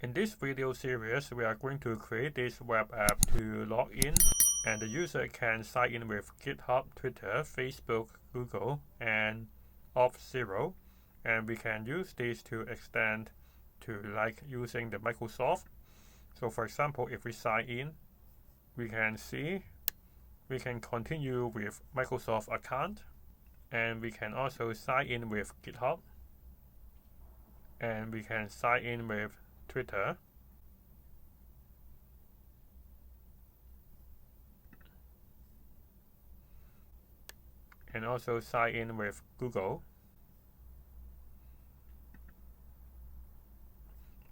In this video series, we are going to create this web app to log in, and the user can sign in with GitHub, Twitter, Facebook, Google, and auth0, and we can use this to extend to like using the Microsoft. So for example, if we sign in, we can see we can continue with Microsoft account, and we can also sign in with GitHub, and we can sign in with Twitter, and also sign in with Google.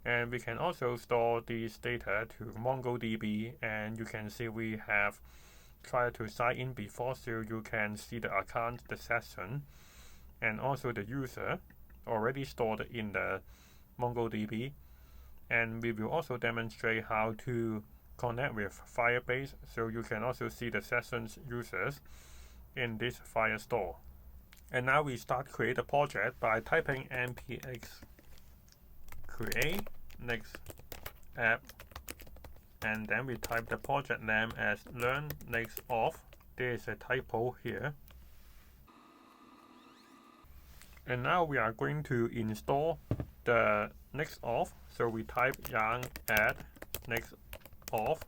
And we can also store this data to mongoDB, and you can see we have tried to sign in before, so you can see the account, the session, and also the user already stored in the mongoDB. And we will also demonstrate how to connect with Firebase, so you can also see the sessions users in this file store. And now we start create a project by typing npx create next app, and then we type the project name as learn NextAuth. There is a typo here. And now we are going to install the NextAuth. So we type yarn add NextAuth.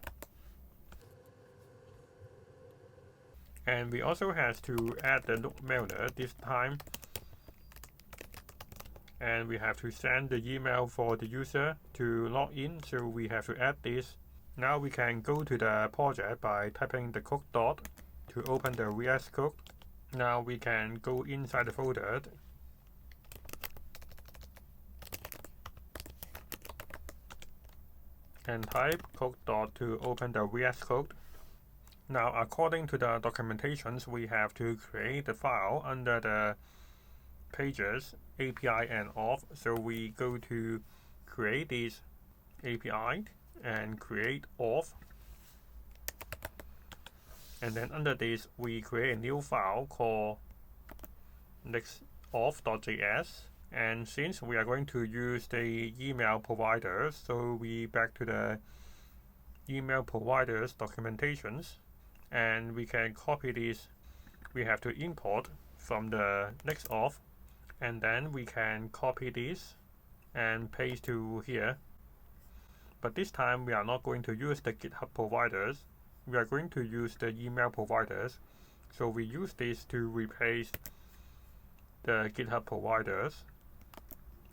And we also have to add the node mailer this time. And we have to send the email for the user to log in, so we have to add this. Now we can go to the project by typing the code dot to open the VS Code. Now we can go inside the folder and type code dot to open the VS Code. Now according to the documentations, we have to create the file under the pages API and auth. So we go to create this API and create auth, and then under this we create a new file called NextAuth.js. And since we are going to use the email provider, so we back to the email providers documentations, and we can copy this. We have to import from the NextAuth, and then we can copy this and paste to here. But this time we are not going to use the GitHub providers, we are going to use the email providers. So we use this to replace the GitHub providers.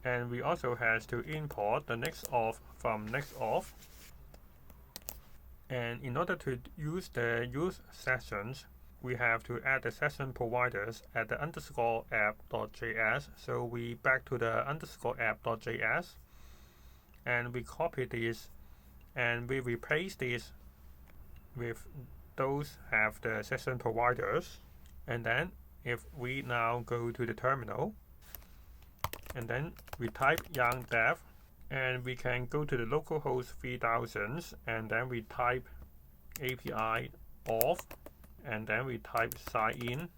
And we also have to import the NextAuth from NextAuth. And in order to use the use sessions, we have to add the session providers at the underscore app.js. So we back to the underscore app.js, and we copy this and we replace this with those have the session providers. And then if we now go to the terminal, and then we type yarn dev, and we can go to the localhost 3000, and then we type API auth, and then we type sign in.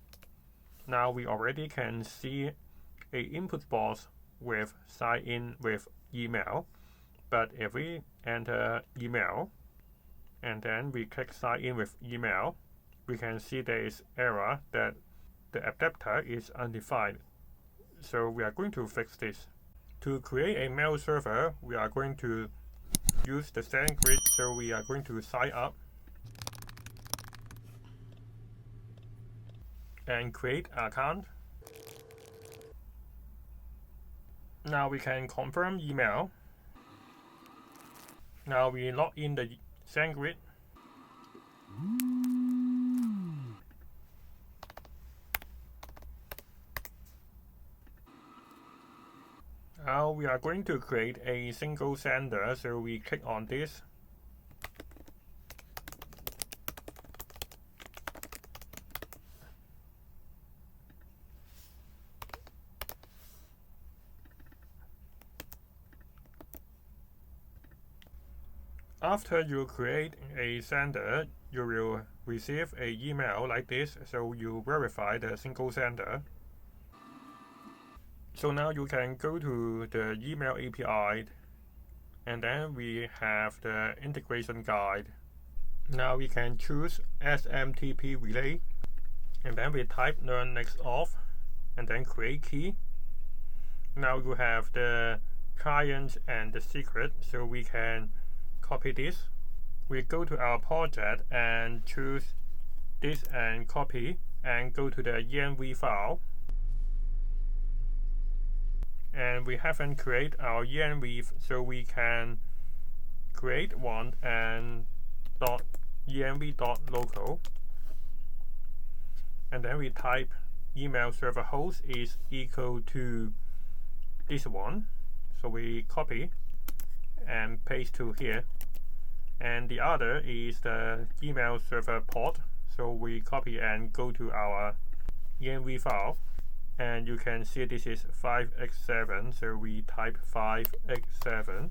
Now we already can see a input box with sign in with email. But if we enter email and then we click sign in with email, we can see there is error that the adapter is undefined. So we are going to fix this. To create a mail server, we are going to use the sendgrid. So we are going to sign up and create an account. Now we can confirm email. Now we log in the sendgrid. Now we are going to create a single sender, so we click on this. After you create a sender, you will receive an email like this, so you verify the single sender. So now you can go to the email API And then we have the integration guide. Now we can choose SMTP relay, and then we type learn NextAuth, and then create key. Now you have the client and the secret, so we can copy this. We go to our project and choose this and copy, and go to the env file. And we haven't created our env, so we can create one and .env.local, and then we type email server host is equal to this one, so we copy and paste to here, and the other is the email server port, so we copy and go to our env file, and you can see this is 5x7, so we type 5x7,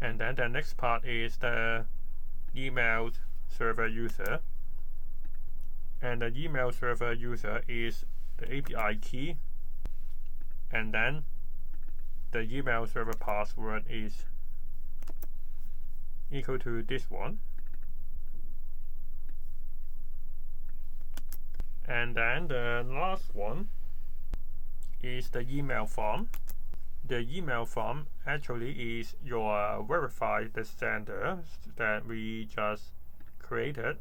and then the next part is the email server user, and the email server user is the API key, and then the email server password is equal to this one, and then the last one is the email form. The email form actually is your verify the sender that we just created,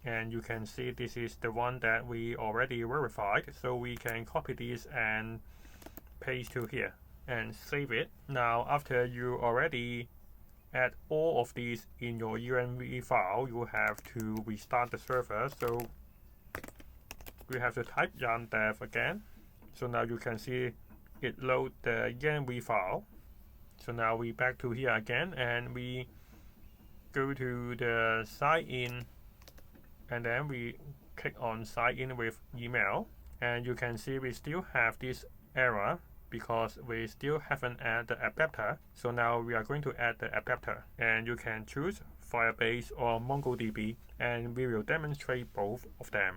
and you can see this is the one that we already verified, so we can copy this and paste to here and save it. Now after you already add all of these in your env file, you have to restart the server, so we have to type yarn dev again. So now you can see it load the env file. So now we back to here again, and we go to the sign in, and then we click on sign in with email, and you can see we still have this error because we still haven't added the adapter. So now we are going to add the adapter, and you can choose Firebase or mongoDB, and we will demonstrate both of them.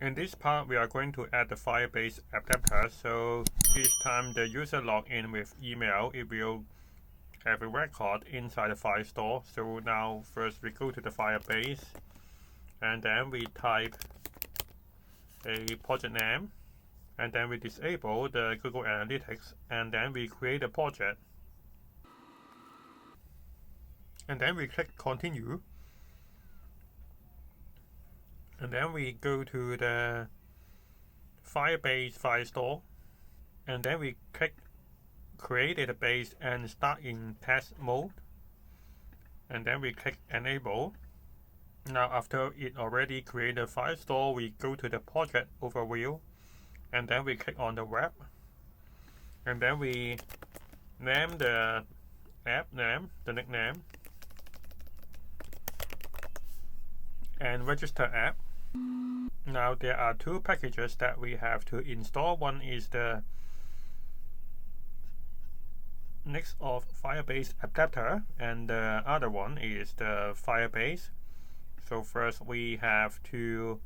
In this part, we are going to add the Firebase adapter, so each time the user log in with email, it will have a record inside the file store. So now first we go to the Firebase, and then we type a project name, and then we disable the Google Analytics, and then we create a project. And then we click continue. And then we go to the Firebase file store, and then we click create database and start in test mode, and then we click enable. Now after it already created a file store, we go to the project overview, and then we click on the web, and then we name the app name, the nickname, and register app. Now there are two packages that we have to install. One is the NextAuth Firebase adapter, and the other one is the Firebase. So first we have to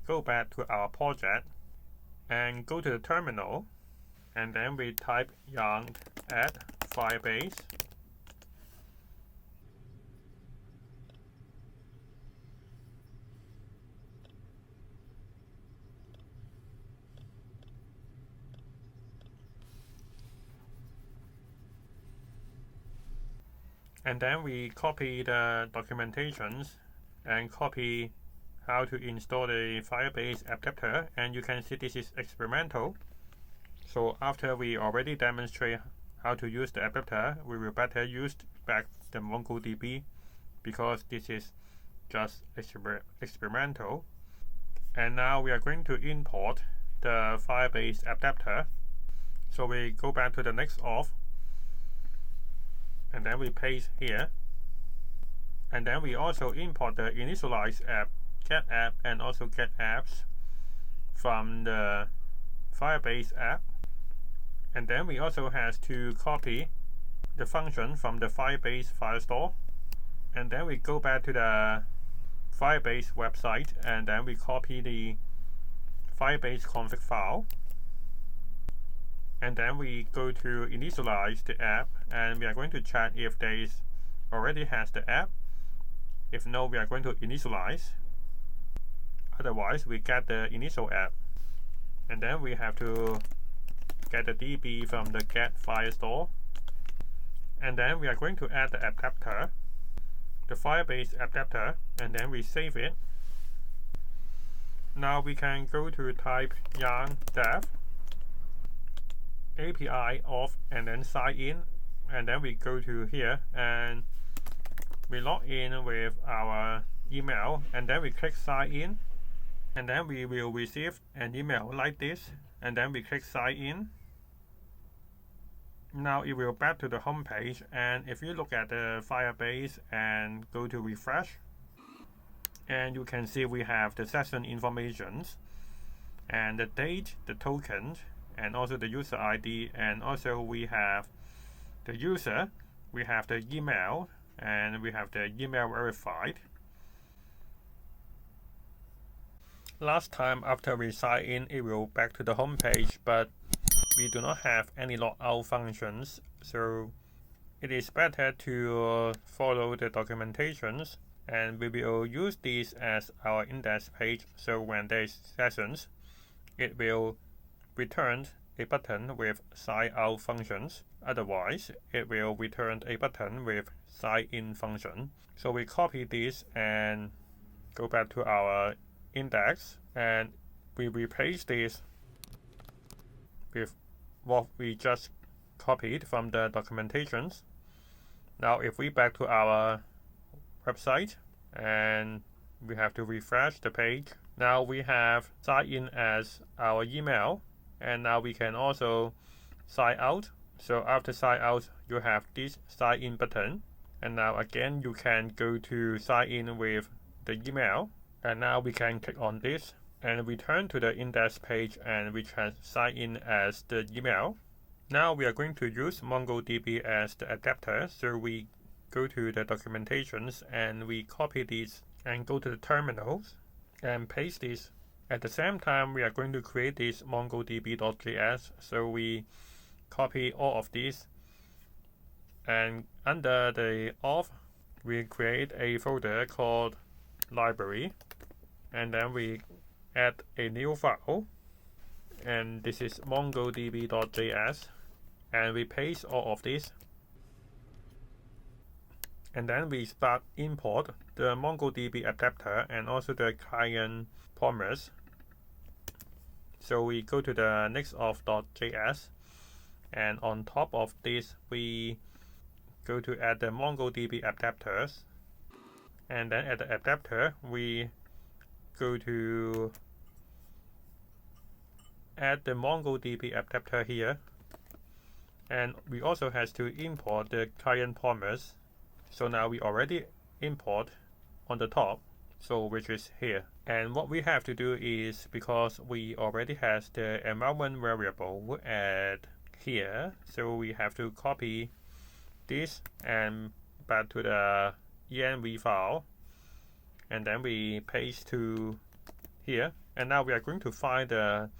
go back to our project and go to the terminal, and then we type yarn add Firebase. And then we copy the documentations and copy how to install the Firebase adapter, and you can see this is experimental. So after we already demonstrate how to use the adapter, we will better use back the mongoDB because this is just experimental. And now we are going to import the Firebase adapter. So we go back to the NextAuth, and then we paste here, and then we also import the initialize app, get app, and also get apps from the Firebase app, and then we also have to copy the function from the Firebase file store, and then we go back to the Firebase website, and then we copy the Firebase config file, And then we go to initialize the app, and we are going to check if there already has the app. If no, we are going to initialize. Otherwise, we get the initial app. And then we have to get the DB from the get file store. And then we are going to add the adapter, the Firebase adapter, and then we save it. Now we can go to type yarn dev API auth and then sign in, and then we go to here and we log in with our email, and then we click sign in, and then we will receive an email like this, and then we click sign in. Now it will back to the home page, and if you look at the Firebase and go to refresh, and you can see we have the session informations and the date, the token, and also the user ID, and also we have the user, we have the email, and we have the email verified. Last time after we sign in, it will back to the home page, but we do not have any logout functions, so it is better to follow the documentations, and we will use this as our index page, so when there is sessions, it will return a button with sign out functions. Otherwise, it will return a button with sign in function. So we copy this and go back to our index, and we replace this with what we just copied from the documentations. Now if we back to our website and we have to refresh the page, now we have sign in as our email, and now we can also sign out. So after sign out, you have this sign in button, and now again you can go to sign in with the email, and now we can click on this and return to the index page, and we can sign in as the email. Now we are going to use mongoDB as the adapter, so we go to the documentations and we copy this and go to the terminals and paste this. At the same time, we are going to create this mongoDB.js, so we copy all of these, and under the auth, we create a folder called library, and then we add a new file, and this is mongoDB.js, and we paste all of this, and then we start import the mongoDB adapter and also the client promise. So we go to the NextAuth.js, and on top of this we go to add the mongoDB adapters, and then at the adapter we go to add the mongoDB adapter here, and we also have to import the client promise. So now we already import on the top, so which is here. And what we have to do is, because we already have the environment variable at here, so we have to copy this and back to the env file, and then we paste to here, and now we are going to find the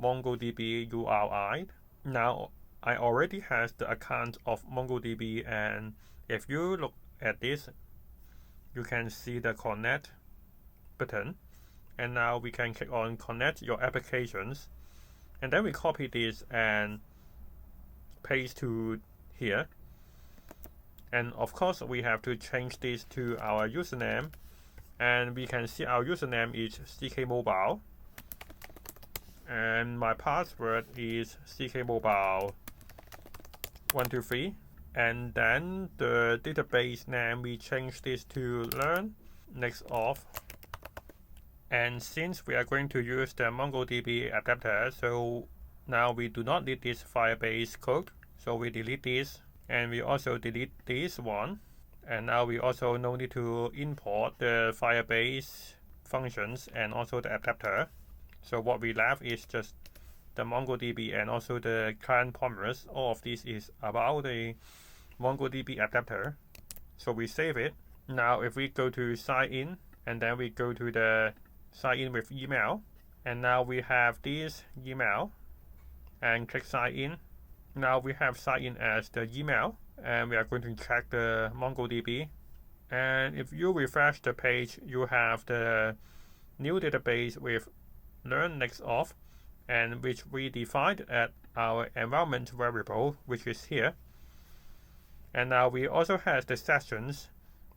MongoDB URI. Now I already have the account of MongoDB, and if you look at this, you can see the connect button, and now we can click on connect your applications, and then we copy this and paste to here. And of course we have to change this to our username, and we can see our username is ckmobile, and my password is ckmobile123, and then the database name we change this to learn NextAuth. And since we are going to use the MongoDB adapter, so now we do not need this Firebase code, so we delete this, and we also delete this one, and now we also no need to import the Firebase functions and also the adapter. So what we left is just the MongoDB and also the client promise. All of this is about the MongoDB adapter. So we save it. Now if we go to sign in, and then we go to the sign in with email, and now we have this email, and click sign in. Now we have sign in as the email, and we are going to check the mongoDB. And if you refresh the page, you have the new database with learn NextAuth, and which we defined at our environment variable, which is here. And now we also have the sessions,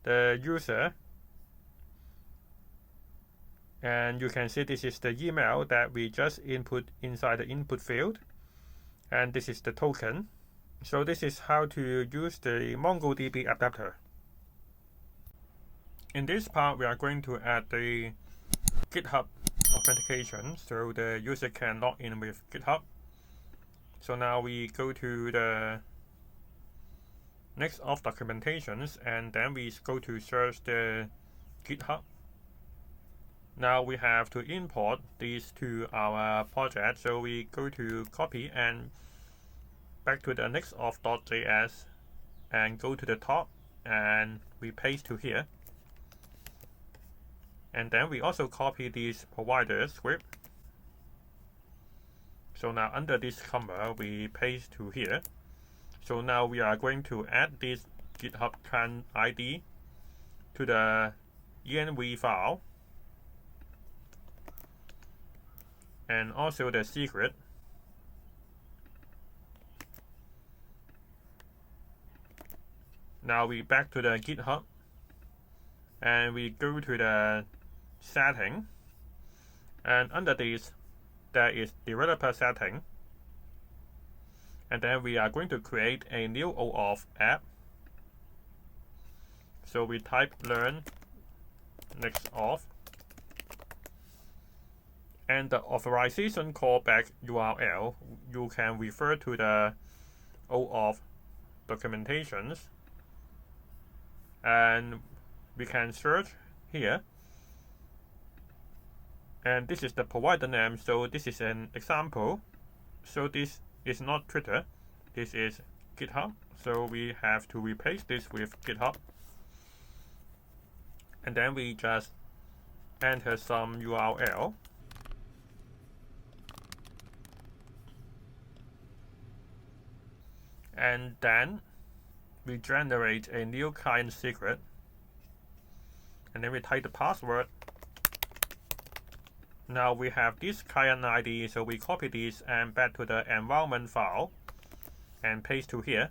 the user, and you can see this is the email that we just input inside the input field, and this is the token. So this is how to use the mongoDB adapter. In this part, we are going to add the GitHub authentication so the user can log in with GitHub. So now we go to the NextAuth documentations, and then we go to search the GitHub. Now we have to import these to our project, so we go to copy and back to the NextAuth.js and go to the top and we paste to here. And then we also copy this provider script. So now under this comma we paste to here. So now we are going to add this GitHub client ID to the env file and also the secret. Now we back to the GitHub and we go to the setting, and under this there is developer setting, and then we are going to create a new OAuth app. So we type learn NextAuth, and the authorization callback URL, you can refer to the OAuth documentations, and we can search here. And this is the provider name, so this is an example. So this is not Twitter, this is GitHub. So we have to replace this with GitHub. And then we just enter some URL. And then we generate a new client secret. And then we type the password. Now we have this client ID, so we copy this and back to the environment file and paste to here.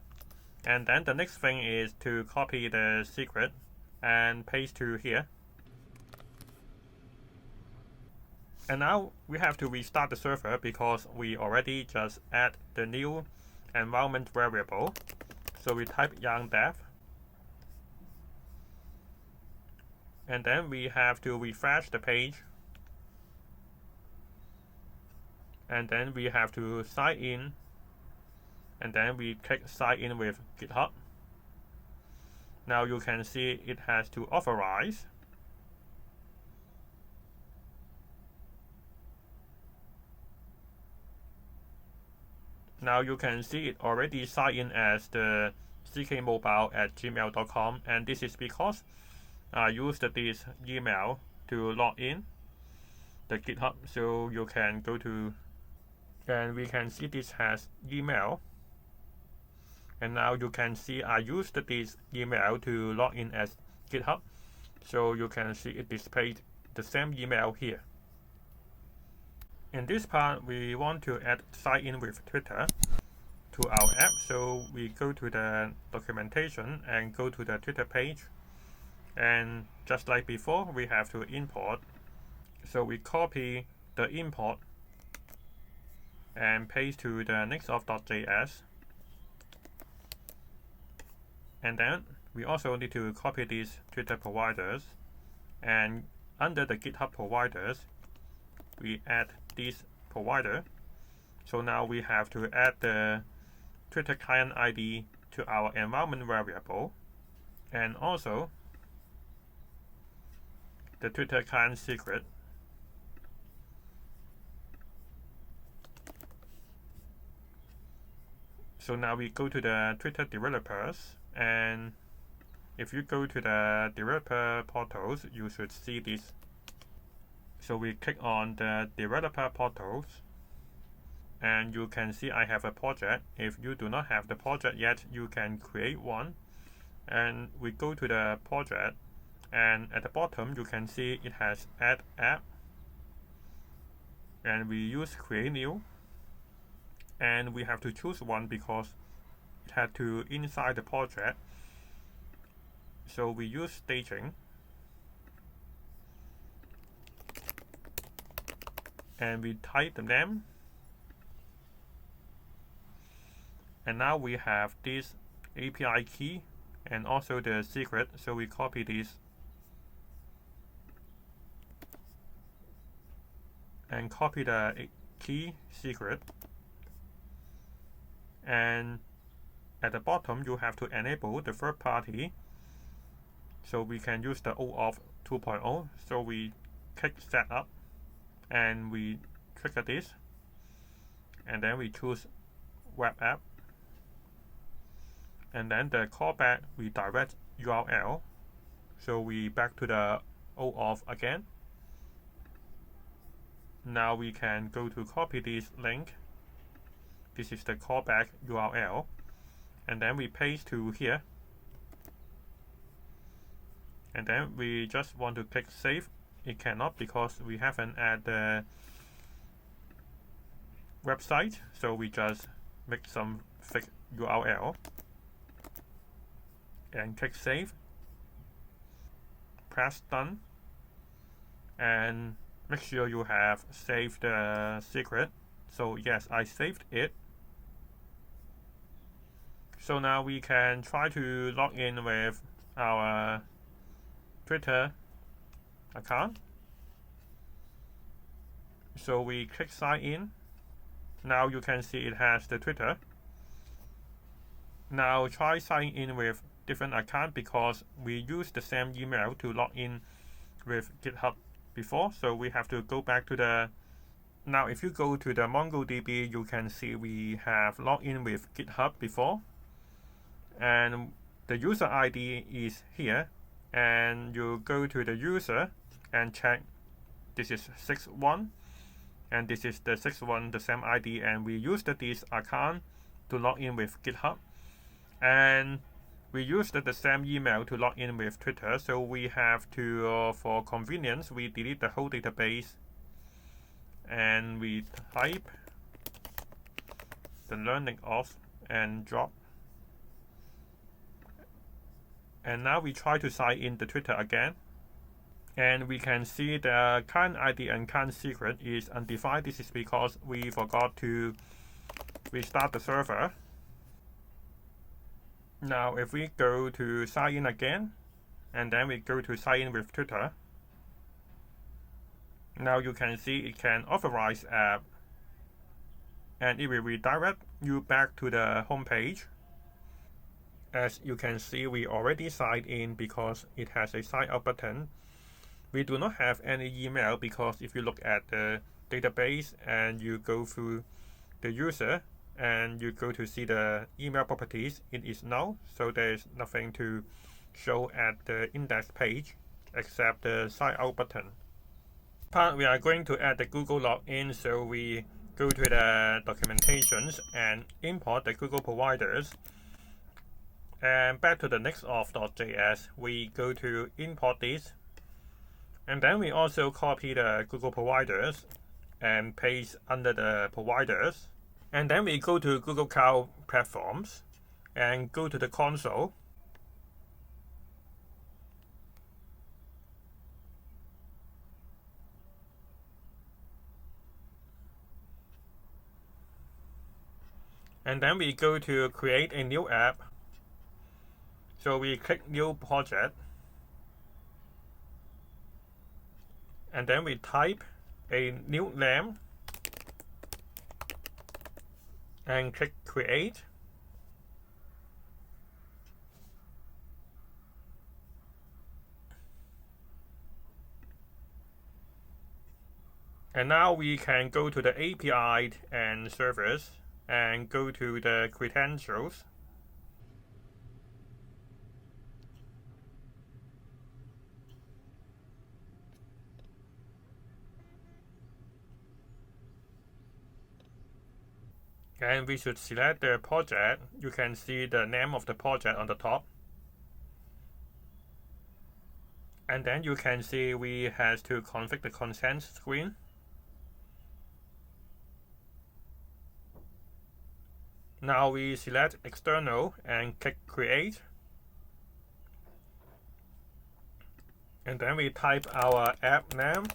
And then the next thing is to copy the secret and paste to here. And now we have to restart the server because we already just add the new environment variable. So we type yarn dev. And then we have to refresh the page. And then we have to sign in, and then we click sign in with GitHub. Now you can see it has to authorize. Now you can see it already signed in as the ckmobile@gmail.com, and this is because I used this email to log in the GitHub. So you can go to, and we can see this has email. And now you can see I used this email to log in as GitHub. So you can see it displayed the same email here. In this part, we want to add sign in with Twitter to our app. So we go to the documentation and go to the Twitter page. And just like before, we have to import. So we copy the import and paste to the NextAuth.js. And then we also need to copy these Twitter providers, and under the GitHub providers we add this provider. So now we have to add the Twitter client ID to our environment variable, and also the Twitter client secret. So now we go to the Twitter developers, and if you go to the developer portals, you should see this. So we click on the developer portals, and you can see I have a project. If you do not have the project yet, you can create one. And we go to the project, and at the bottom you can see it has add app, and we use create new, and we have to choose one because it had to inside the project, so we use staging, and we type the name, and now we have this API key and also the secret, so we copy this and copy the key secret, and at the bottom you have to enable the third party, so we can use the auth 2.0. So we click setup and we trigger this, and then we choose web app, and then the callback we direct URL, so we back to the auth again. Now we can go to copy this link. This is the callback URL, and then we paste to here, and then we just want to click save. It cannot because we haven't added the website, so we just make some fake URL and click save, press done, and make sure you have saved the secret. So yes, I saved it. So now we can try to log in with our Twitter account. So we click sign in. Now you can see it has the Twitter. Now try signing in with different account because we used the same email to log in with GitHub before. So we have to go back to the, now if you go to the mongoDB, you can see we have logged in with GitHub before, and the user ID is here, and you go to the user and check this is 61 and this is the 61, the same ID, and we used this account to log in with GitHub, and we used the same email to log in with Twitter. So we have to, for convenience, we delete the whole database, and we type the learning auth and drop. And now we try to sign in the Twitter again, and we can see the account ID and account secret is undefined. This is because we forgot to restart the server. Now if we go to sign in again, and then we go to sign in with Twitter, now you can see it can authorize app, and it will redirect you back to the home page. As you can see, we already signed in because it has a sign up button. We do not have any email because if you look at the database and you go through the user and you go to see the email properties, it is null, so there is nothing to show at the index page except the sign out button. We are going to add the Google login, so we go to the documentations and import the Google providers. And back to the NextAuth.js, we go to import this, and then we also copy the Google providers and paste under the providers. And then we go to Google Cloud Platforms and go to the console. And then we go to create a new app. So we click new project, and then we type a new name and click create. And now we can go to the API and servers and go to the credentials. And we should select the project. You can see the name of the project on the top. And then you can see we have to configure the consent screen. Now we select external and click create. And then we type our app name.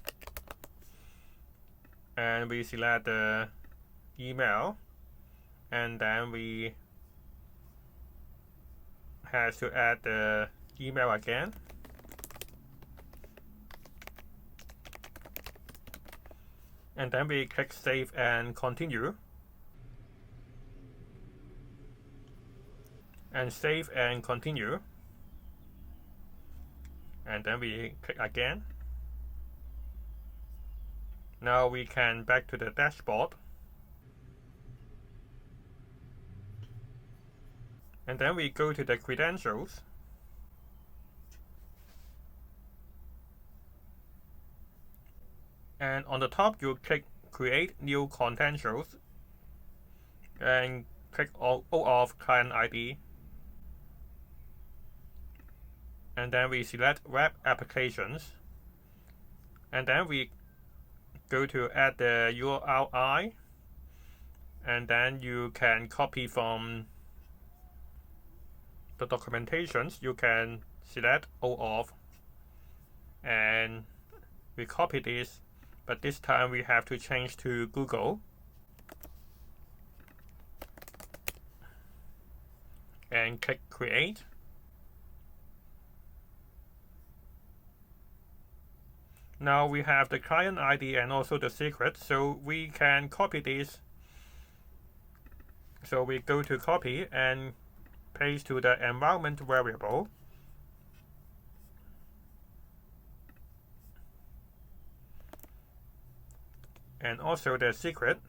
And we select the email. And then we have to add the email again. And then we click save and continue. And save and continue. And then we click again. Now we can back to the dashboard. And then we go to the credentials. And on the top, you click create new credentials and click auth client ID. And then we select web applications. And then we go to add the URI. And then you can copy from the documentations. You can select auth. And we copy this. But this time we have to change to Google. And click create. Now we have the client ID and also the secret, so we can copy this. So we go to copy and paste to the environment variable. And also the secret.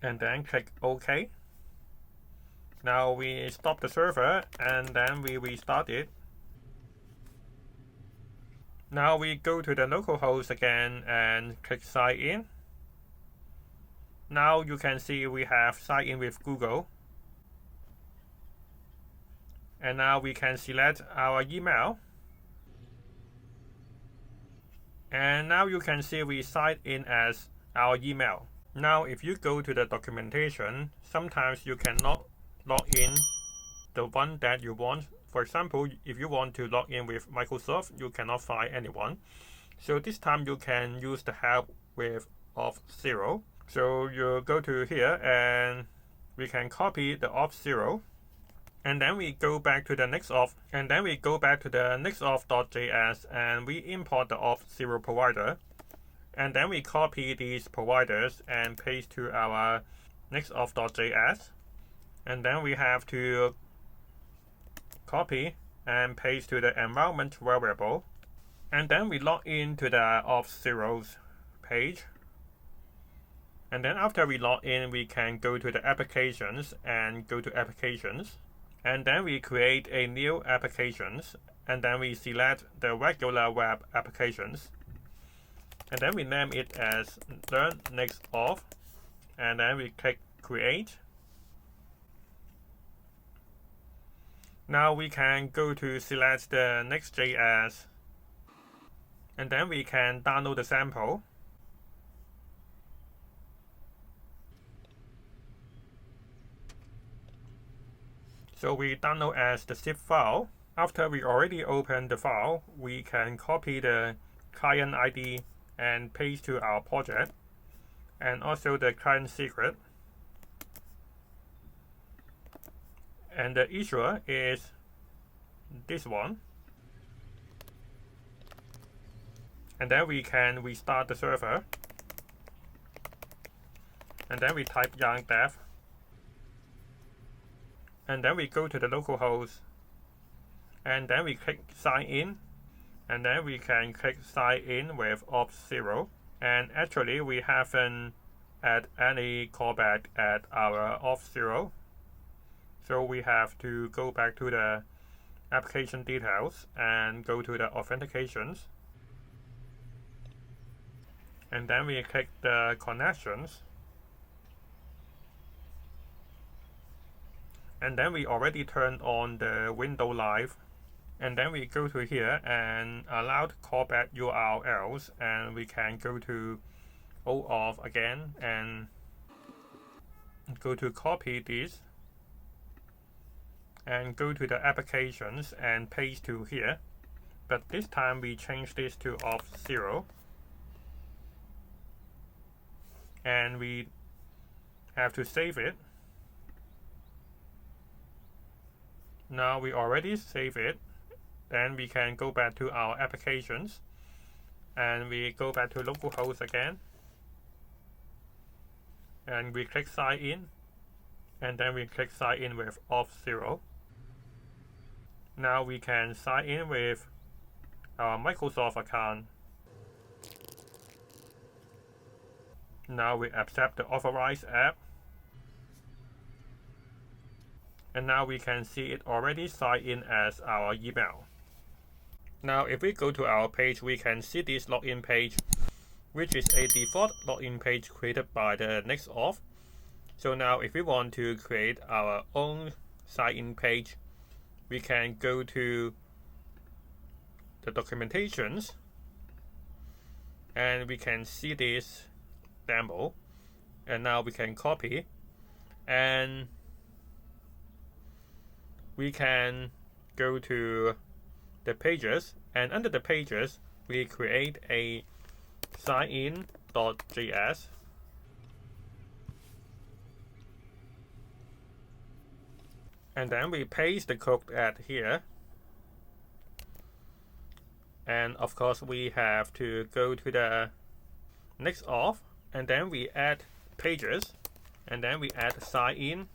And then click OK. Now we stop the server and then we restart it. Now we go to the localhost again and click sign in. Now you can see we have signed in with Google. And now we can select our email. And now you can see we signed in as our email. Now if you go to the documentation, sometimes you cannot log in the one that you want. For example, if you want to log in with Microsoft, you cannot find anyone. So this time you can use the help with auth0. So you go to here and we can copy the auth0. And then we go back to the NextAuth. And then we go back to the NextAuth.js and we import the auth0 provider. And then we copy these providers and paste to our NextAuth.js. And then we have to copy and paste to the environment variable. And then we log into the auth0's page. And then after we log in, we can go to the applications and go to applications. And then we create a new applications. And then we select the regular web applications. And then we name it as Learn NextAuth. And then we click create. Now we can go to select the Next.js. And then we can download the sample. So we download as the zip file. After we already open the file, we can copy the client ID and paste to our project, and also the client secret. And the issuer is this one. And then we can restart the server. And then we type yarn dev. And then we go to the localhost. And then we click sign in. And then we can click sign in with auth0. And actually we haven't had any callback at our auth0. So we have to go back to the application details and go to the authentications. and then we click the connections, and then we already turned on the window live, and then we go to here and allow callback URLs, and we can go to auth again and go to copy this and go to the applications and paste to here, but this time we change this to auth0, and we have to save it. Now we already save it, then we can go back to our applications and we go back to localhost again, and we click sign in, and then we click sign in with auth0. Now we can sign in with our Microsoft account. Now we accept the authorized app, and now we can see it already signed in as our email. Now if we go to our page, we can see this login page, which is a default login page created by the NextAuth. So now if we want to create our own sign-in page, we can go to the documentations, and we can see this demo, and now we can copy, and we can go to the pages, and under the pages we create a signin.js, and then we paste the code at here, and of course we have to go to the NextAuth, and then we add pages, and then we add sign in,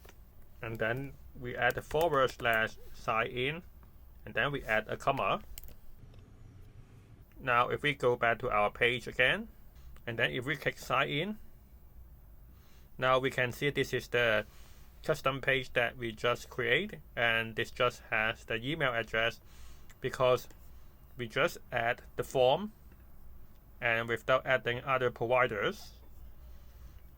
and then we add the /sign in, and then we add a comma. Now if we go back to our page again, and then if we click sign in, now we can see this is the custom page that we just create, and this just has the email address because we just add the form and without adding other providers.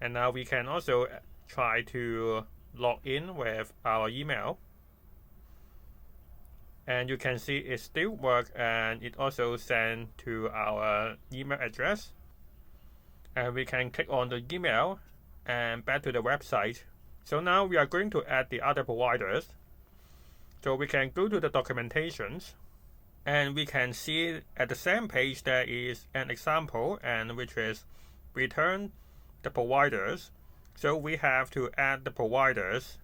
And now we can also try to log in with our email, and you can see it still works, and it also sent to our email address, and we can click on the email and back to the website. So now we are going to add the other providers. So we can go to the documentations, and we can see at the same page there is an example, and which is return the providers. So we have to add the providers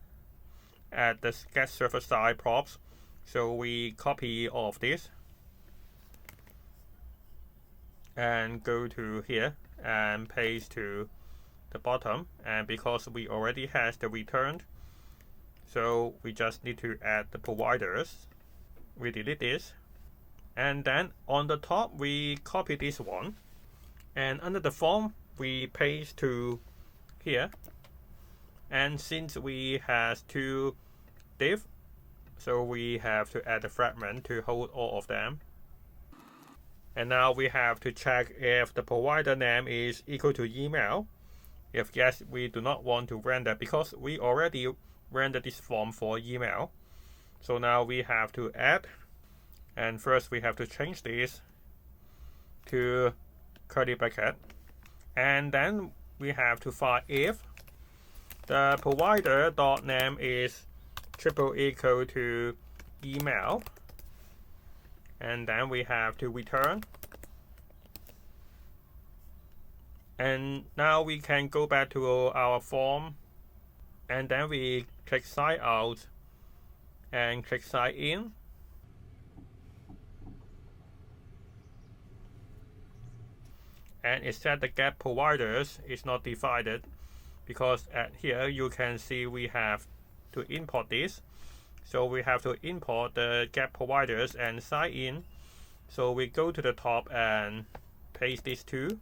at the get server side props. So we copy all of this and go to here and paste to the bottom, and because we already has the returned, so we just need to add the providers. We delete this, and then on the top we copy this one, and under the form we paste to here, and since we have two div, so we have to add a fragment to hold all of them. And now we have to check if the provider name is equal to email. If yes, we do not want to render because we already rendered this form for email. So now we have to add, and first we have to change this to curly bracket, and then we have to find if the provider dot name is triple equal to email, and then we have to return. And now we can go back to our form, and then we click sign out and click sign in. And it said the get providers is not divided, because at here you can see we have to import this. So we have to import the get providers and sign in. So we go to the top and paste these two.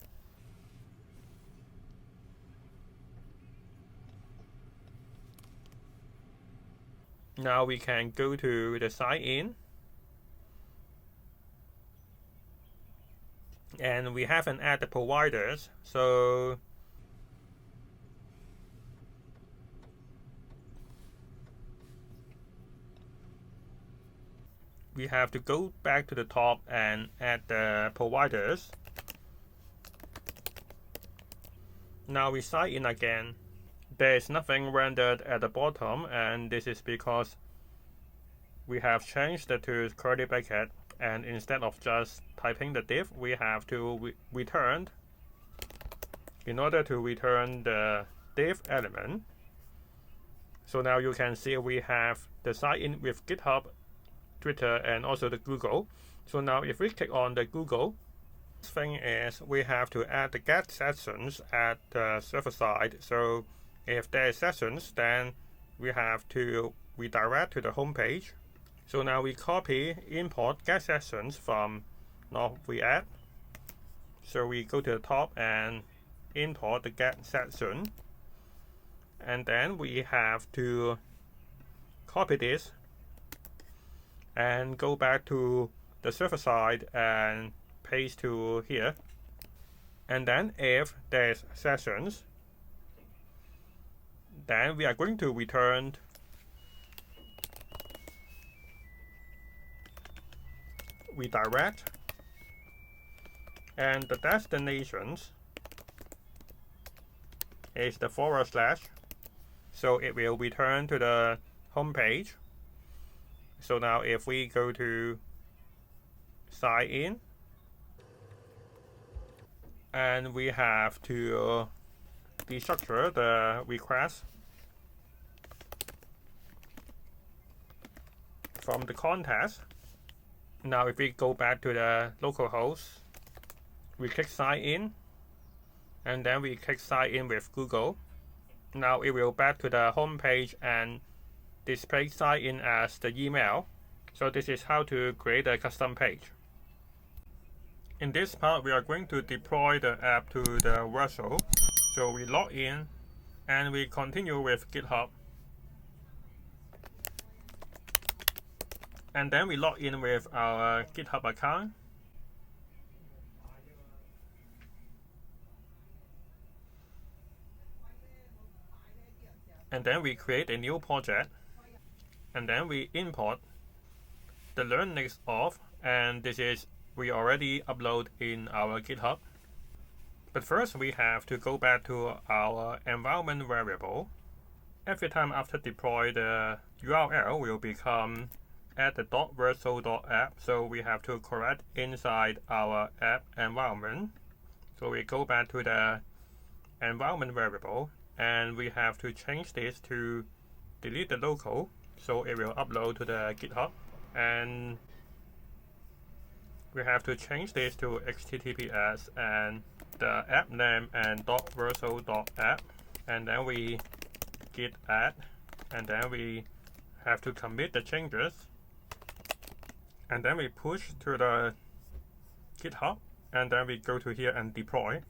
Now we can go to the sign in, and we haven't added providers, so we have to go back to the top and add the providers. Now we sign in again. There is nothing rendered at the bottom, and this is because we have changed it to curly bracket, and instead of just typing the div, we have to return. In order to return the div element. So now you can see we have the sign in with GitHub, Twitter, and also the Google. So now if we click on the Google, the thing is we have to add the get sessions at the server side. So if there are sessions, then we have to redirect to the home page. So now we copy, import get sessions from React. So we go to the top and import the get session. And then we have to copy this and go back to the server side and paste to here. And then if there's sessions, then we are going to return redirect, and the destinations is the /, so it will return to the home page. So now if we go to sign in, and we have to destructure the request from the context. Now if we go back to the localhost, we click sign in, and then we click sign in with Google. Now it will back to the home page and display sign in as the email. So this is how to create a custom page. In this part, we are going to deploy the app to the Vercel. So we log in and we continue with GitHub. And then we log in with our GitHub account. And then we create a new project. And then we import the learn NextAuth, and this is we already upload in our GitHub. But first we have to go back to our environment variable. Every time after deploy, the URL will become at the .vercel.app, so we have to correct inside our app environment. So we go back to the environment variable, and we have to change this to delete the local, so it will upload to the GitHub. And we have to change this to HTTPS and the app name and .vercel.app, and then we git add, and then we have to commit the changes, and then we push to the GitHub, and then we go to here and deploy.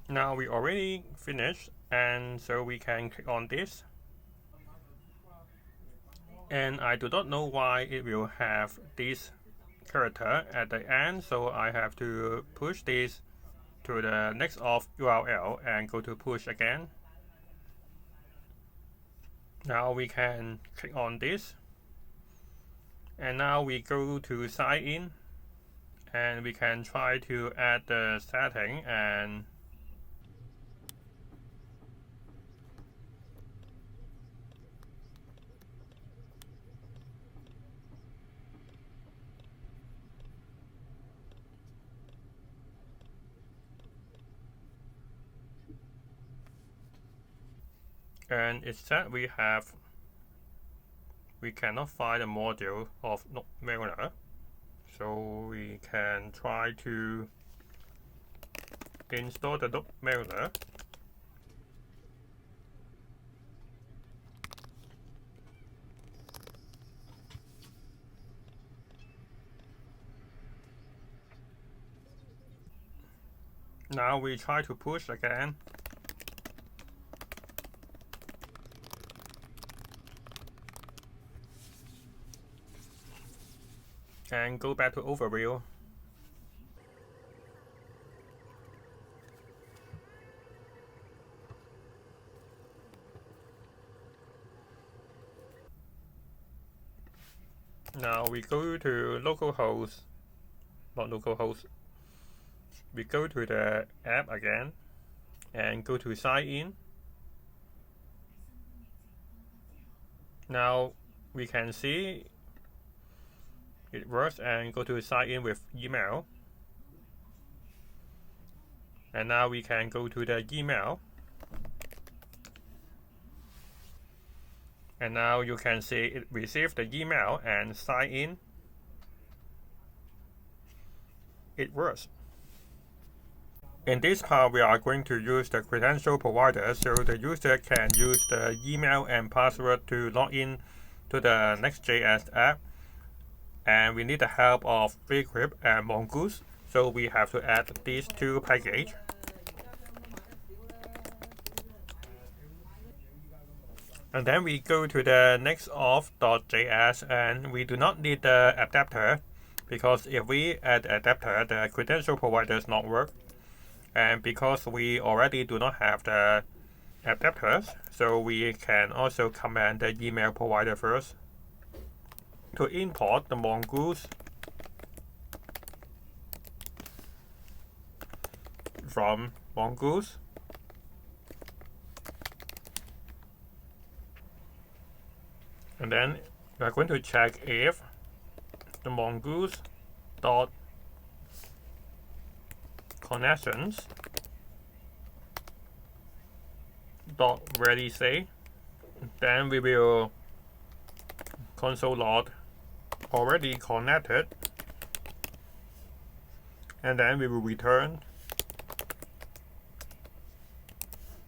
Now we already finished, and so we can click on this. And I do not know why it will have this character at the end, so I have to push this to the NextAuth URL and go to push again. Now we can click on this, and now we go to sign in, and we can try to add the setting, and it said we cannot find a module of NodeJS, so we can try to install the NodeJS. Now we try to push again. and go back to overview. Now we go to localhost, not localhost. We go to the app again and go to sign in. Now we can see it works and go to sign in with email. And now we can go to the email. And now you can see it received the email and sign in. It works. In this part, we are going to use the credential provider, so the user can use the email and password to log in to the Next.js app. And we need the help of Decrypt and Mongoose, so we have to add these two packages. And then we go to the NextAuth.js, and we do not need the adapter, because if we add adapter, the credential provider does not work. And because we already do not have the adapters, so we can also command the email provider first. To import the mongoose from mongoose, and then we are going to check if the mongoose dot connections dot ready say, then we will console log already connected, and then we will return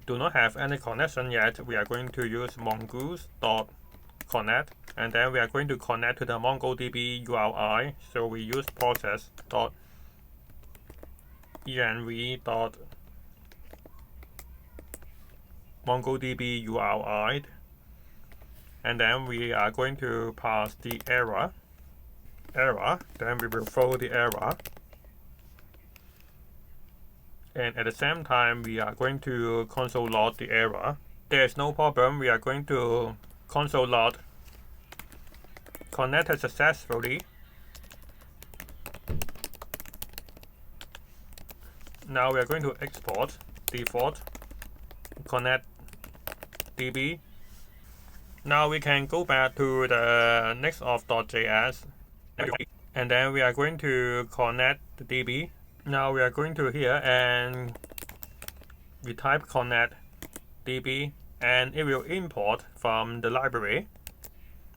do not have any connection yet. We are going to use mongoose dot connect, and then we are going to connect to the mongoDB URI, so we use process dot env dot mongoDB URI, and then we are going to pass the error, then we will throw the error, and at the same time we are going to console log the error. There is no problem, we are going to console log connected successfully. Now we are going to export default connect DB. Now we can go back to the NextAuth.js, and then we are going to connect the DB. Now we are going to here and we type connect DB, and it will import from the library.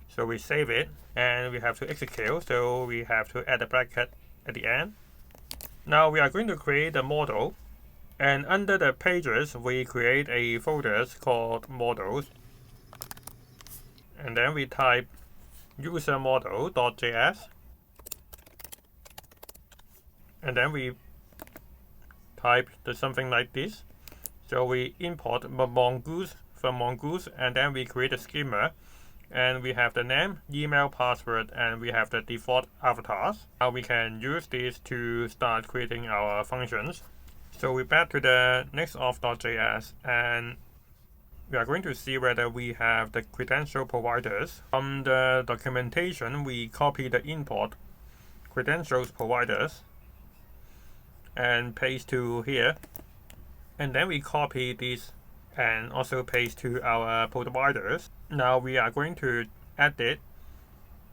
So we save it and we have to execute, so we have to add a bracket at the end. Now we are going to create a model, and under the pages we create a folder called models, and then we type user model.js, and then we type something like this. So we import mongoose from mongoose, and then we create a schema, and we have the name, email, password, and we have the default avatars. Now we can use this to start creating our functions. So we back to the NextAuth.js, and we are going to see whether we have the credential providers. From the documentation, we copy the import credentials providers and paste to here, and then we copy this and also paste to our providers. Now we are going to edit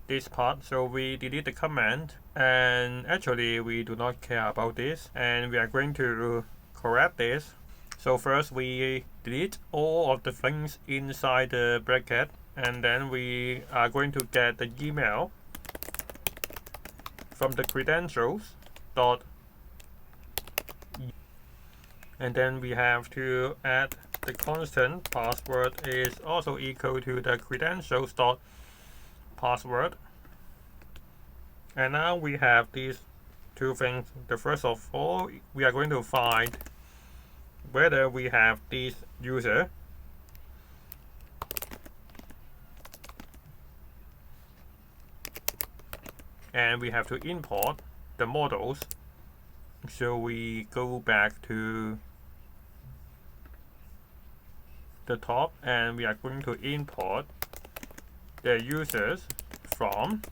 this part, so we delete the comment, and actually we do not care about this, and we are going to correct this. So first we delete all of the things inside the bracket, and then we are going to get the email from the credentials dot, and then we have to add the constant password is also equal to the credentials dot password. And now we have these two things. The first of all, we are going to find whether we have this user, and we have to import the models. So we go back to the top, and we are going to import the users from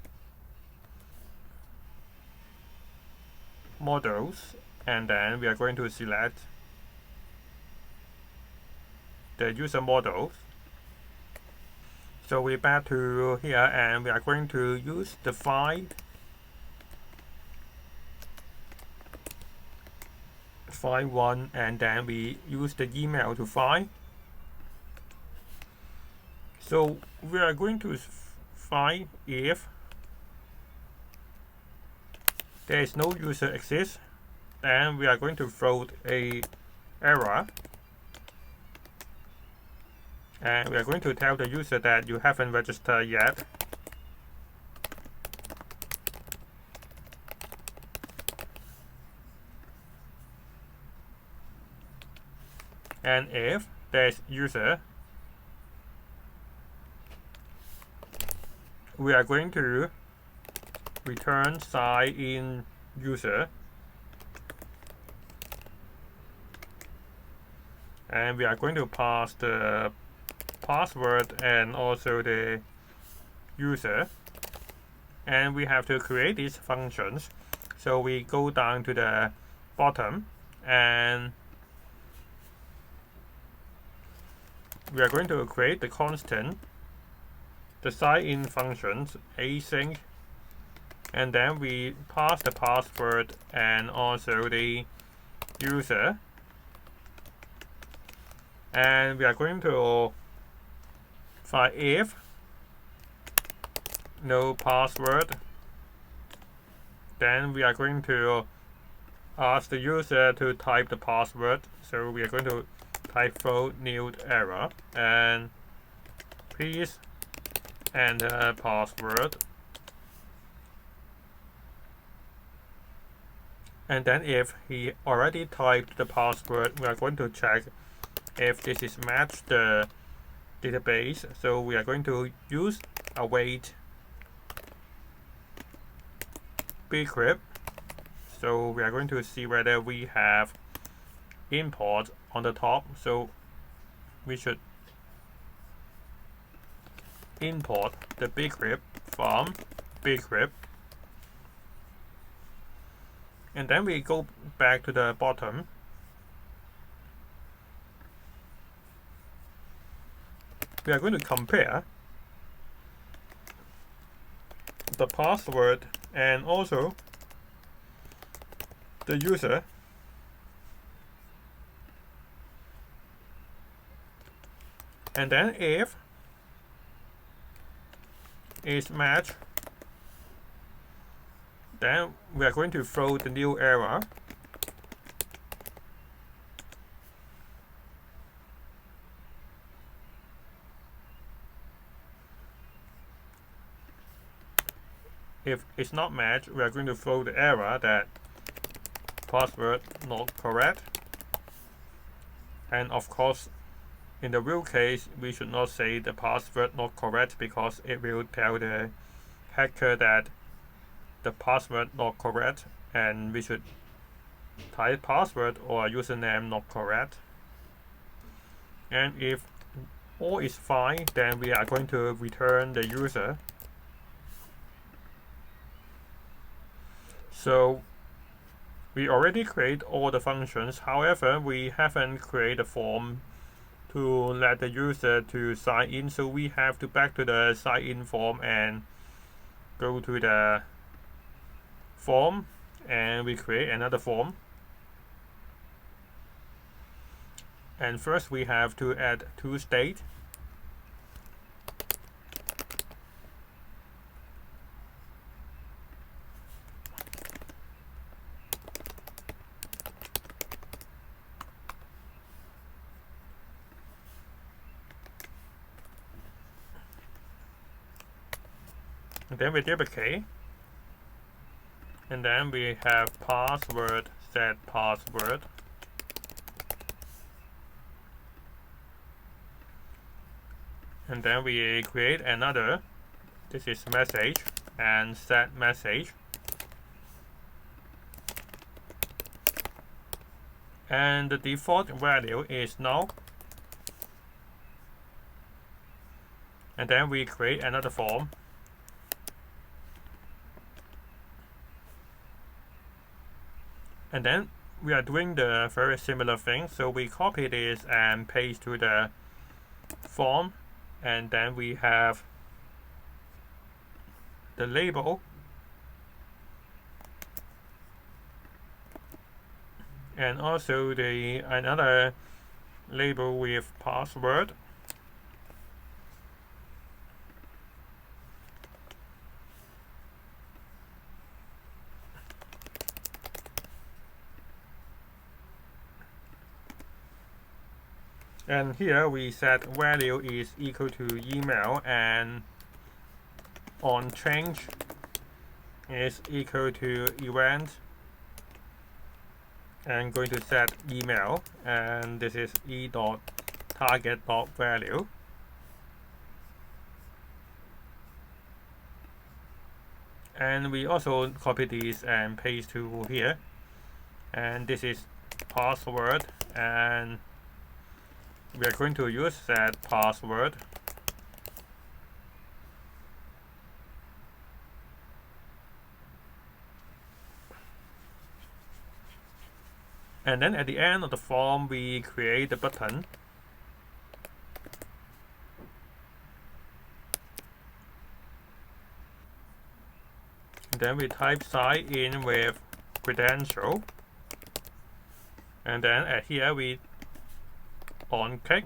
models, and then we are going to select the user models. So we're back to here, and we are going to use the find one, and then we use the email to find. So we are going to find if there is no user exists, then we are going to throw a error, and we are going to tell the user that you haven't registered yet. And if there's user, we are going to return sign in user, and we are going to pass the password and also the user, and we have to create these functions. So we go down to the bottom, and we are going to create the constant, the sign-in functions, async, and then we pass the password and also the user, and we are going to find if no password, then we are going to ask the user to type the password. So we are going to type throw new error, and please enter password. And then if he already typed the password, we are going to check if this is matched the database. So we are going to use await bcrypt. So we are going to see whether we have import on the top. So we should import the bcrypt from bcrypt, and then we go back to the bottom. We are going to compare the password and also the user, and then if is match, then we are going to throw the new error. If it's not matched, we are going to throw the error that password not correct. And of course, in the real case, we should not say the password not correct, because it will tell the hacker that the password not correct, and we should type password or username not correct. And if all is fine, then we are going to return the user. So we already create all the functions. However, we haven't created a form to let the user to sign in. So we have to back to the sign in form and go to the form, and we create another form. And first we have to add two state. And then we duplicate, and then we have password set password, and then we create another. This is message, and set message. And the default value is null. And then we create another form. And then we are doing the very similar thing. So we copy this and paste to the form. And then we have the label. And also another label with password. And here we set value is equal to email, and on change is equal to event, and going to set email, and this is e.target.value. And we also copy these and paste to here, and this is password, and we are going to use that password. And then at the end of the form, we create the button. And then we type sign in with credential. And then at here we on click,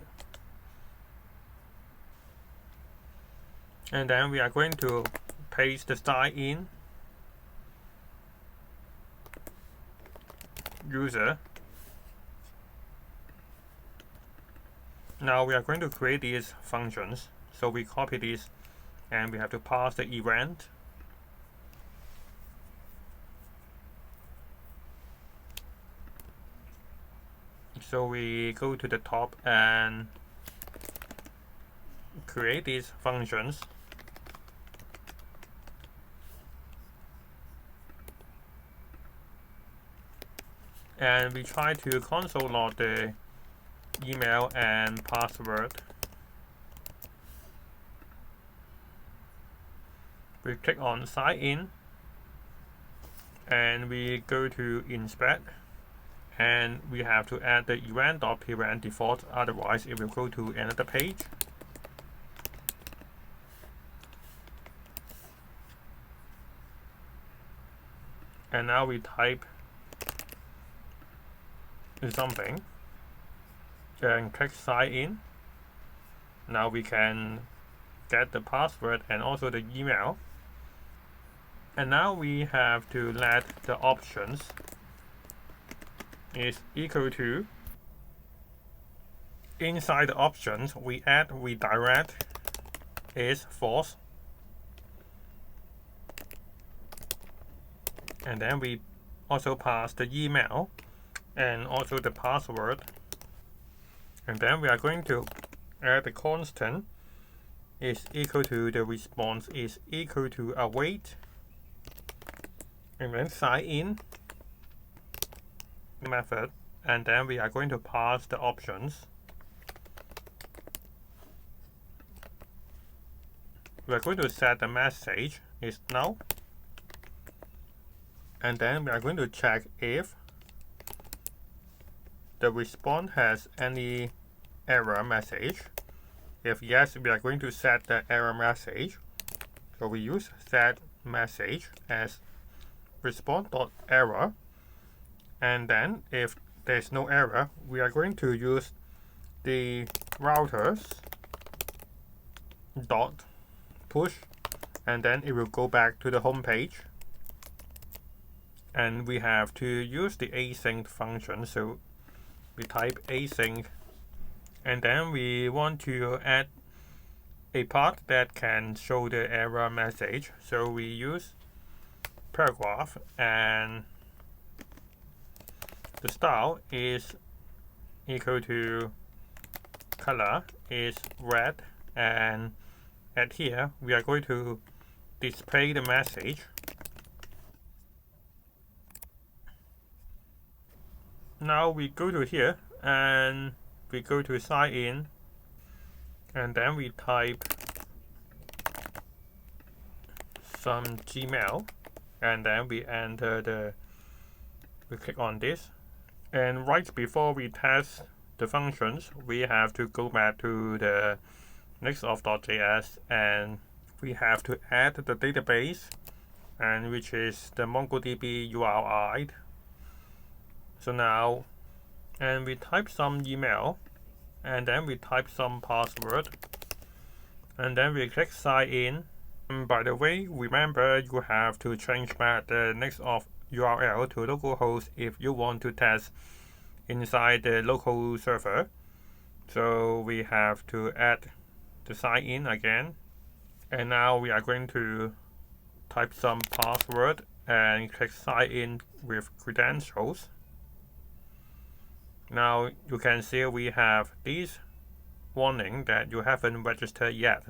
and then we are going to paste the sign in user. Now we are going to create these functions, so we copy this and we have to pass the event. So we go to the top and create these functions. And we try to console log the email and password. We click on sign in and we go to inspect. And we have to add the event.prevent default, otherwise it will go to another page. And now we type something and click sign in. Now we can get the password and also the email. And now we have to let the options is equal to, inside the options we add redirect is false, and then we also pass the email and also the password, and then we are going to add the constant is equal to the response is equal to await, and then sign in method, and then we are going to pass the options. We are going to set the message is null, and then we are going to check if the response has any error message. If yes, we are going to set the error message. So we use set message as response.error. And then if there's no error, we are going to use the routers dot push, and then it will go back to the home page. And we have to use the async function, so we type async, and then we want to add a part that can show the error message, so we use paragraph, and the style is equal to color is red, and at here we are going to display the message. Now we go to here and we go to sign in, and then we type some Gmail, and then we enter we click on this, and right before we test the functions, we have to go back to the NextAuth.js, and we have to add the database, and which is the mongoDB URI. So now, and we type some email, and then we type some password, and then we click sign in. And by the way, remember you have to change back the NextAuth URL to localhost if you want to test inside the local server. So we have to add the sign in again, and now we are going to type some password and click sign in with credentials. Now you can see we have this warning that you haven't registered yet,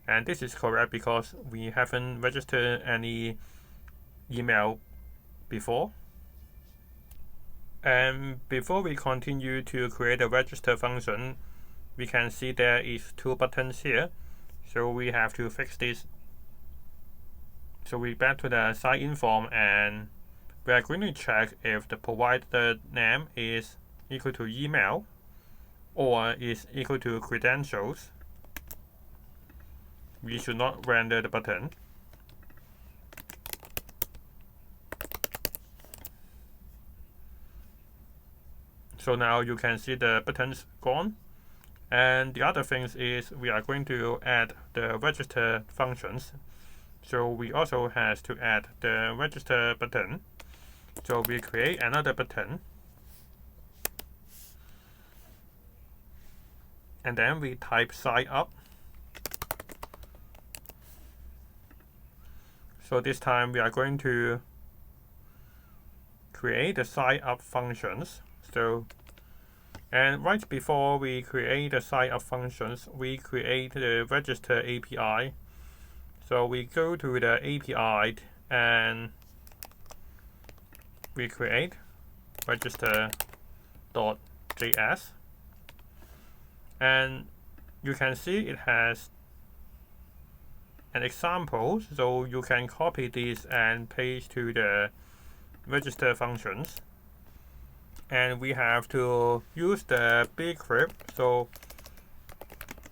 and this is correct because we haven't registered any email before. And before we continue to create a register function, we can see there is 2 buttons here, so we have to fix this. So we back to the sign in form, and we are going to check if the provider name is equal to email or is equal to credentials. We should not render the button. So now you can see the buttons gone. And the other things is we are going to add the register functions. So we also have to add the register button. So we create another button, and then we type sign up. So this time we are going to create the sign up functions. So, and right before we create the sign up functions, we create the register API. So we go to the API and we create register.js, and you can see it has an example, so you can copy this and paste to the register functions. And we have to use the bscript, so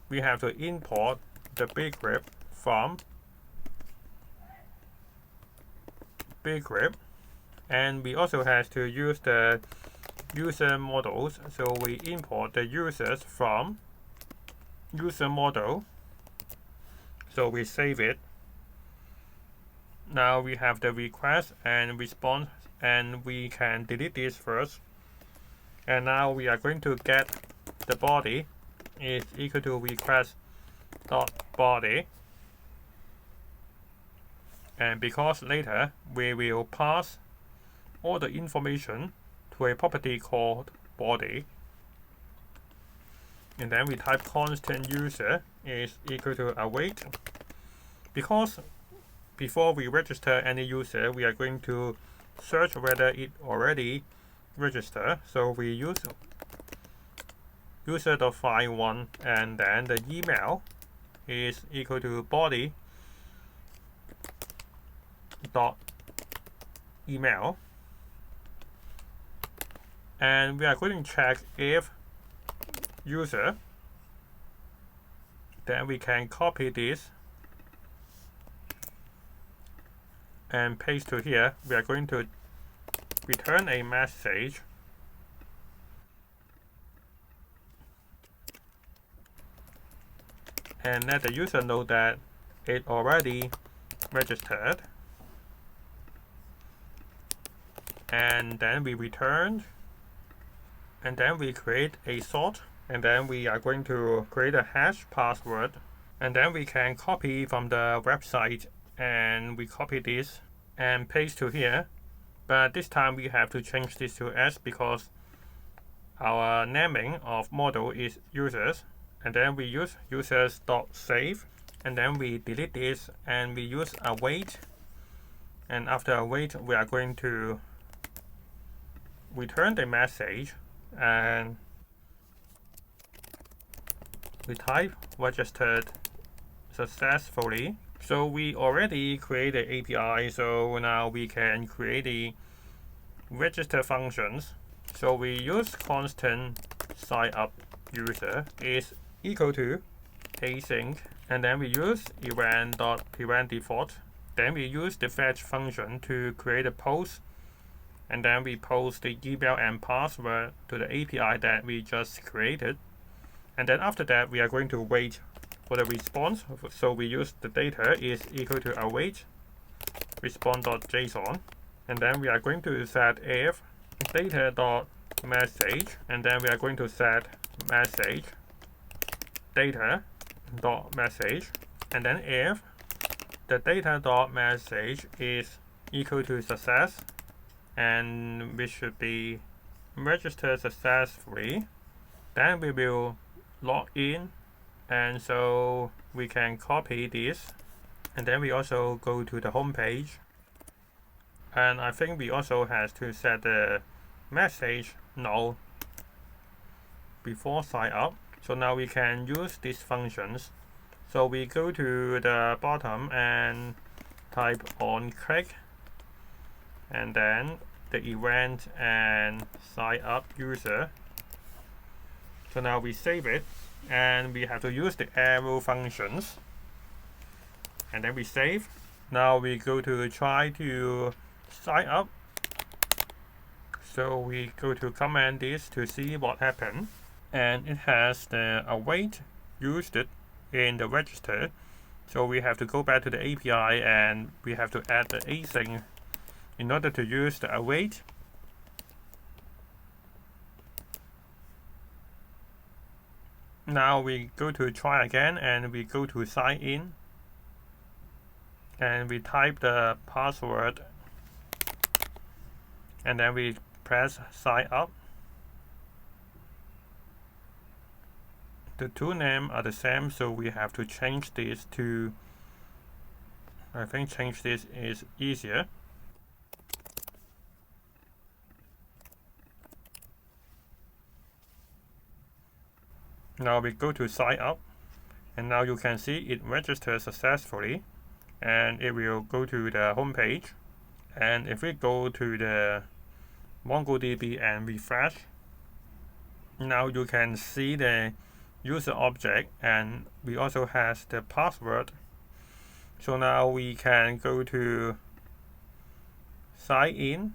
we have to import the bscript from bscript, and we also have to use the user models, so we import the users from user model. So we save it. Now we have the request and response, and we can delete this first. And now we are going to get the body is equal to request.body. And because later we will pass all the information to a property called body. And then we type constant user is equal to await. Because before we register any user, we are going to search whether it already registered. So we use user.find1, and then the email is equal to body.email. And we are going to check if user, then we can copy this and paste to here. We are going to return a message and let the user know that it already registered, and then we return, and then we create a sort, and then we are going to create a hash password, and then we can copy from the website, and we copy this and paste to here. But this time we have to change this to S because our naming of model is users, and then we use users.save, and then we delete this and we use await, and after await we are going to return the message and we type registered successfully. So we already created API, so now we can create the register functions. So we use constant sign up user is equal to async, and then we use event.prevent default. Then we use the fetch function to create a post, and then we post the email and password to the API that we just created. And then after that, we are going to wait for the response. So we use the data is equal to await response.json, and then we are going to set if data.message, and then we are going to set message data.message, and then if the data.message is equal to success, and we should be registered successfully, then we will log in, and so we can copy this, and then we also go to the home page, and I think we also have to set the message null before sign up. So now we can use these functions. So we go to the bottom and type on click, and then the event and sign up user. So now we save it, and we have to use the arrow functions, and then we save. Now we go to try to sign up. So we go to command this to see what happened, and it has the await used in the register. So we have to go back to the API and we have to add the async in order to use the await. Now we go to try again, and we go to sign in, and we type the password, and then we press sign up. The two names are the same, so we have to change this to, I think change this is easier. Now we go to sign up, and now you can see it registered successfully, and it will go to the home page. And if we go to the mongoDB and refresh, now you can see the user object, and we also have the password. So now we can go to sign in,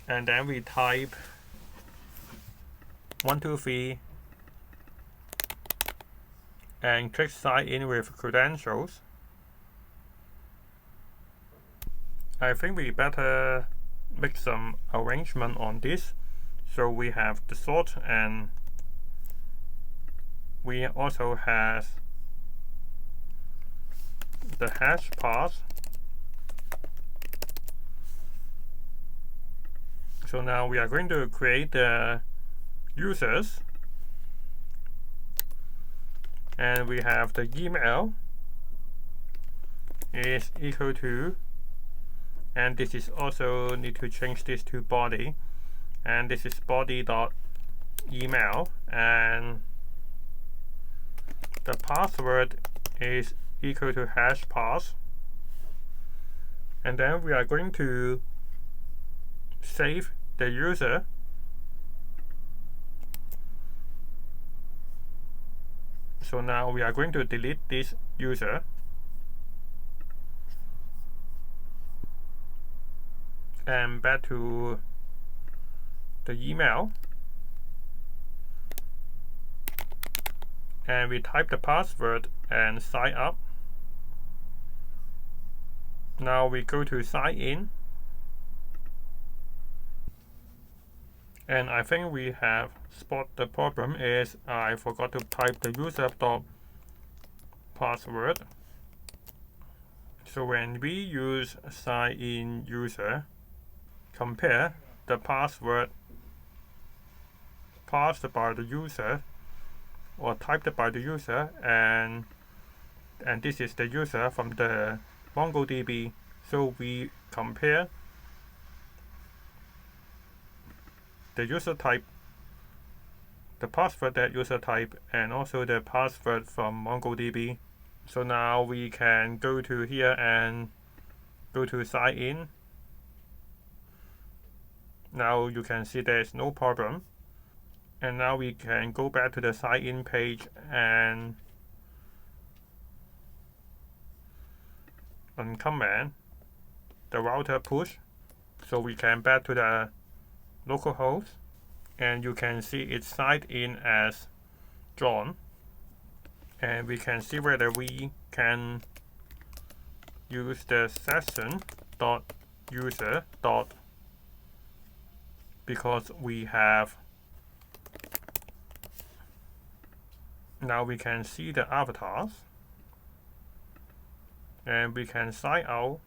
and then we type 123 and click sign in with credentials. I think we better make some arrangement on this. So we have the sort, and we also have the hash path. So now we are going to create the users, and we have the email is equal to, and this is also need to change this to body, and this is body.email, and the password is equal to hash path, and then we are going to save the user. So now we are going to delete this user, and back to the email, and we type the password and sign up. Now we go to sign in, and I think we have spot the problem is I forgot to type the user.password. So when we use sign in user, compare the password passed by the user or typed by the user, and this is the user from the mongoDB. So we compare the user type, the password that user type, and also the password from mongoDB. So now we can go to here and go to sign in. Now you can see there is no problem. And now we can go back to the sign in page and uncomment the router push. So we can back to the localhost, and you can see it's signed in as John. And we can see whether we can use the session.user. Because we have, now we can see the avatars, and we can sign out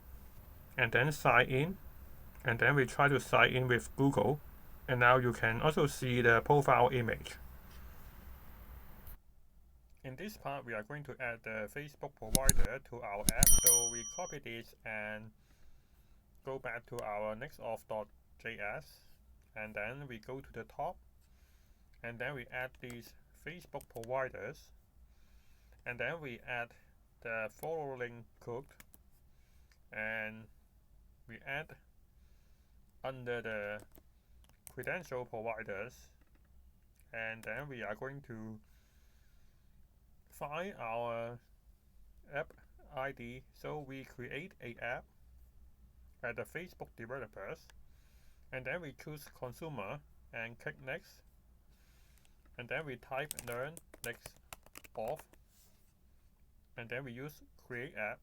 and then sign in, and then we try to sign in with Google, and now you can also see the profile image. In this part, we are going to add the Facebook provider to our app. So we copy this and go back to our NextAuth.js, and then we go to the top, and then we add these Facebook providers, and then we add the following code, and we add under the credential providers, and then we are going to find our app ID. So we create a app at the Facebook developers, and then we choose consumer and click next, and then we type learn NextAuth, and then we use create app,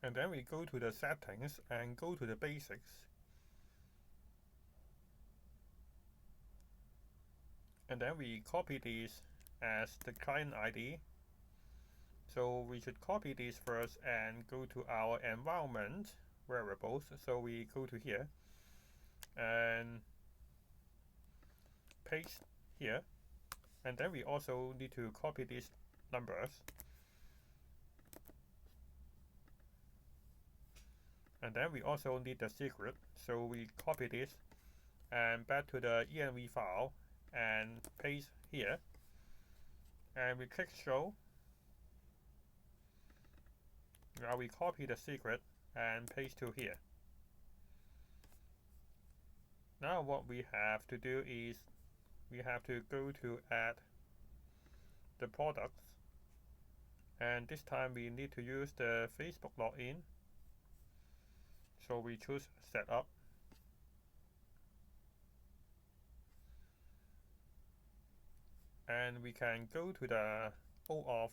and then we go to the settings and go to the basics, and then we copy these as the client ID. So we should copy these first and go to our environment variables. So we go to here and paste here, and then we also need to copy these numbers, and then we also need the secret. So we copy this and back to the env file and paste here, and we click show. Now we copy the secret and paste to here. Now what we have to do is we have to go to add the products, and this time we need to use the Facebook login. So we choose setup, and we can go to the auth.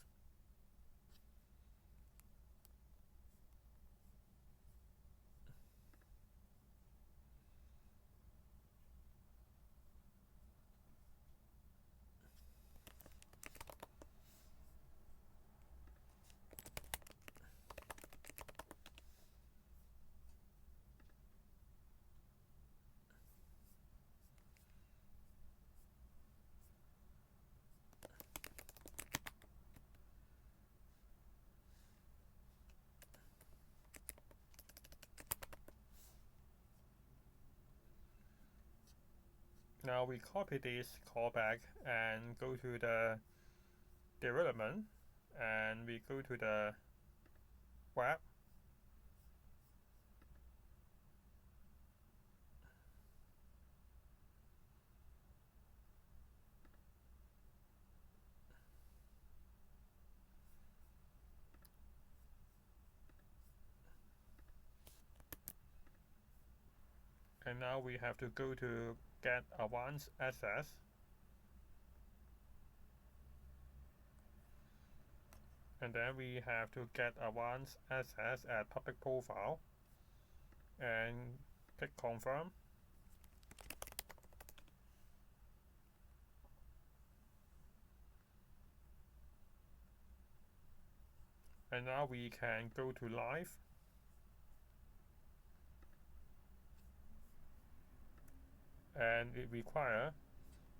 Now we copy this callback and go to the development, and we go to the web, and now we have to go to get advanced access, and then we have to get advanced access at public profile and click confirm, And now we can go to live. And it requires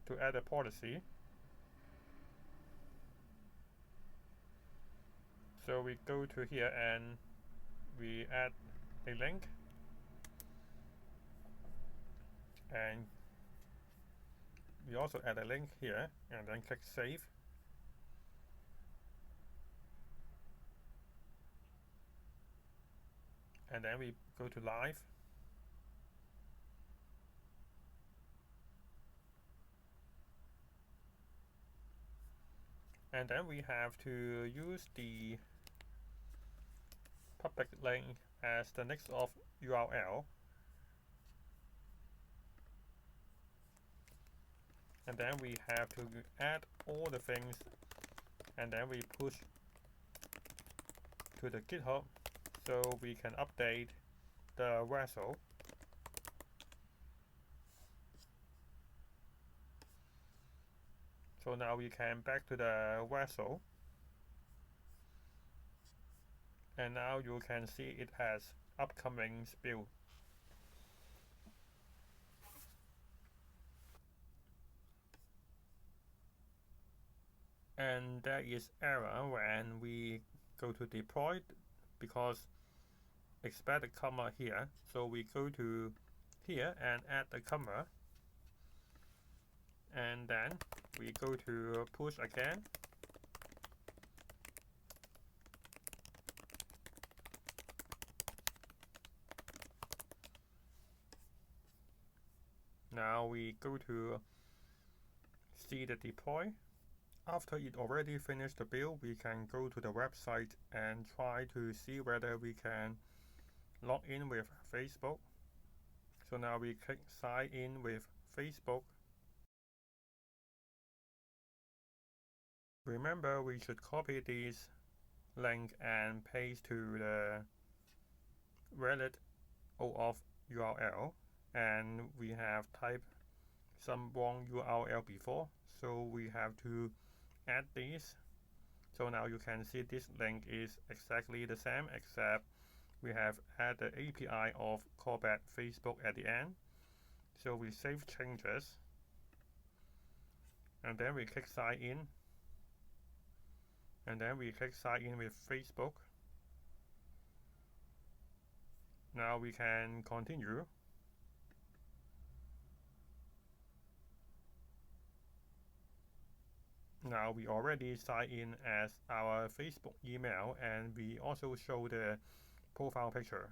to add a policy. So we go to here and we add a link. And we also add a link here and then click save. And then we go to live. And then we have to use the public link as the NextAuth URL. And then we have to add all the things, and then we push to the GitHub so we can update the Vercel. So now we can back to the Vercel, and now you can see it has upcoming build. And there is error when we go to deploy because expect a comma here. So we go to here and add the comma, and then we go to push again. Now we go to see the deploy. After it already finished the build, we can go to the website and try to see whether we can log in with Facebook. So now we click sign in with Facebook. Remember, we should copy this link and paste to the valid auth URL, and we have typed some wrong URL before, so we have to add this. So now you can see this link is exactly the same, except we have added the API of callback Facebook at the end. So we save changes, and then we click sign in, and then we click sign in with Facebook. Now we can continue. Now we already signed in as our Facebook email, and we also show the profile picture.